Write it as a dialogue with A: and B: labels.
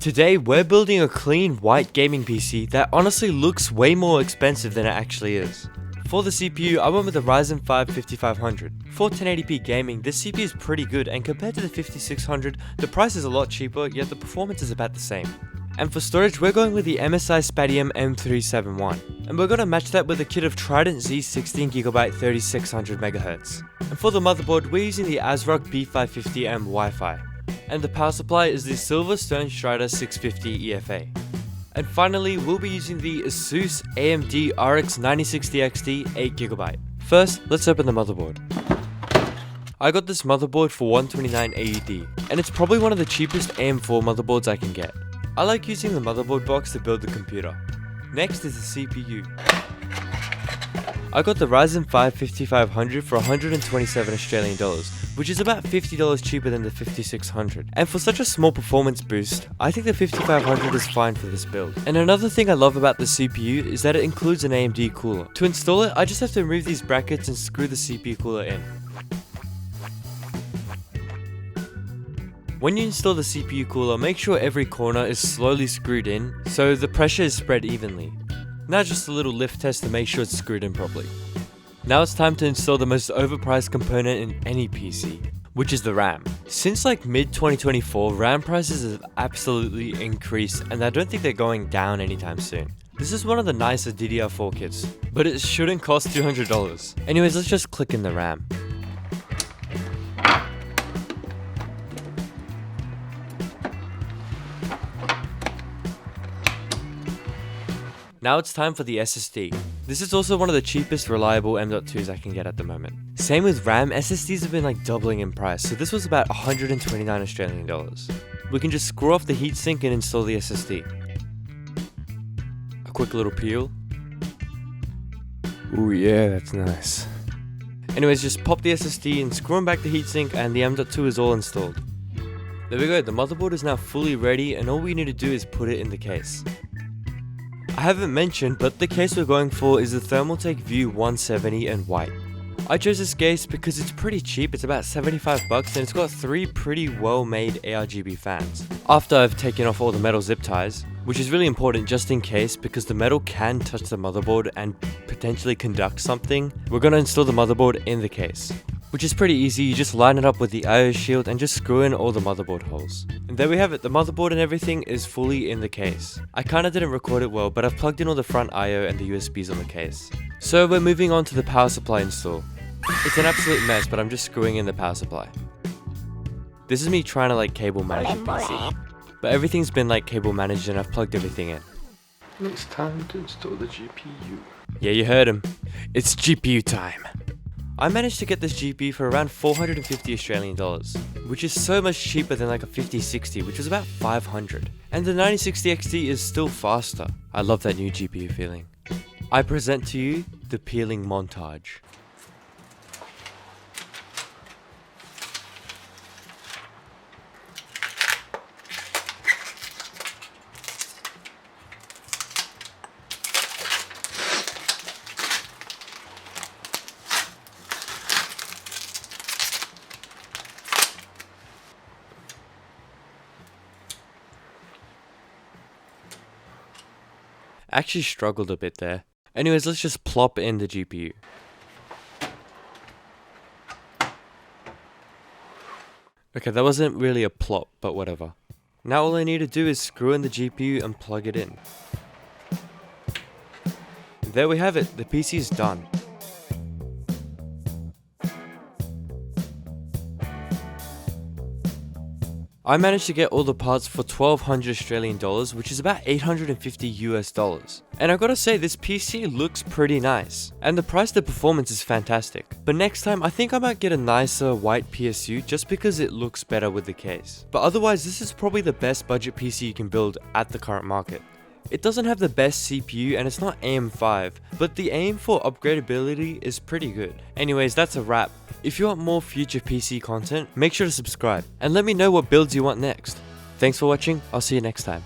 A: Today we're building a clean white gaming PC that honestly looks way more expensive than it actually is. For the CPU, I went with the Ryzen 5 5500. For 1080p gaming, this CPU is pretty good, and compared to the 5600, the price is a lot cheaper, yet the performance is about the same. And for storage, we're going with the MSI Spatium M371, and we're going to match that with a kit of Trident Z 16GB 3600MHz. And for the motherboard, we're using the ASRock B550M Wi-Fi. And the power supply is the Silverstone Strider 650 EFA. And finally, we'll be using the ASUS AMD RX 9060 XT 8GB. First, let's open the motherboard. I got this motherboard for 129 AUD, and it's probably one of the cheapest AM4 motherboards I can get. I like using the motherboard box to build the computer. Next is the CPU. I got the Ryzen 5 5500 for 127 Australian dollars, which is about $50 cheaper than the 5600. And for such a small performance boost, I think the 5500 is fine for this build. And another thing I love about the CPU is that it includes an AMD cooler. To install it, I just have to remove these brackets and screw the CPU cooler in. When you install the CPU cooler, make sure every corner is slowly screwed in, so the pressure is spread evenly. Now just a little lift test to make sure it's screwed in properly. Now it's time to install the most overpriced component in any PC, which is the RAM. Since like mid 2024, RAM prices have absolutely increased, and I don't think they're going down anytime soon. This is one of the nicer DDR4 kits, but it shouldn't cost $200. Anyways, let's just click in the RAM. Now it's time for the SSD. This is also one of the cheapest reliable M.2s I can get at the moment. Same with RAM, SSDs have been like doubling in price, so this was about 129 Australian dollars. We can just screw off the heatsink and install the SSD. A quick little peel. Ooh yeah, that's nice. Anyways, just pop the SSD and screw on back the heatsink, and the M.2 is all installed. There we go, the motherboard is now fully ready, and all we need to do is put it in the case. I haven't mentioned, but the case we're going for is the Thermaltake View 170 in white. I chose this case because it's pretty cheap, it's about 75 bucks, and it's got 3 pretty well made ARGB fans. After I've taken off all the metal zip ties, which is really important just in case because the metal can touch the motherboard and potentially conduct something, we're going to install the motherboard in the case. Which is pretty easy, you just line it up with the IO shield and just screw in all the motherboard holes. And there we have it, the motherboard and everything is fully in the case. I kinda didn't record it well, but I've plugged in all the front IO and the USBs on the case. So we're moving on to the power supply install. It's an absolute mess, but I'm just screwing in the power supply. This is me trying to like cable manage a PC. But everything's been like cable managed and I've plugged everything in.
B: It's time to install the GPU.
A: Yeah, you heard him. It's GPU time. I managed to get this GPU for around 450 Australian dollars, which is so much cheaper than like a 5060, which was about 500. And the 9060 XT is still faster. I love that new GPU feeling. I present to you the peeling montage. Actually struggled a bit there. Anyways, let's just plop in the GPU. Okay, that wasn't really a plop, but whatever. Now all I need to do is screw in the GPU and plug it in. There we have it, the PC is done. I managed to get all the parts for 1200 Australian dollars, which is about 850 US dollars. And I gotta say, this PC looks pretty nice. And the price to performance is fantastic. But next time, I think I might get a nicer white PSU just because it looks better with the case. But otherwise, this is probably the best budget PC you can build at the current market. It doesn't have the best CPU and it's not AM5, but the AM4 upgradability is pretty good. Anyways, that's a wrap. If you want more future PC content, make sure to subscribe and let me know what builds you want next. Thanks for watching, I'll see you next time.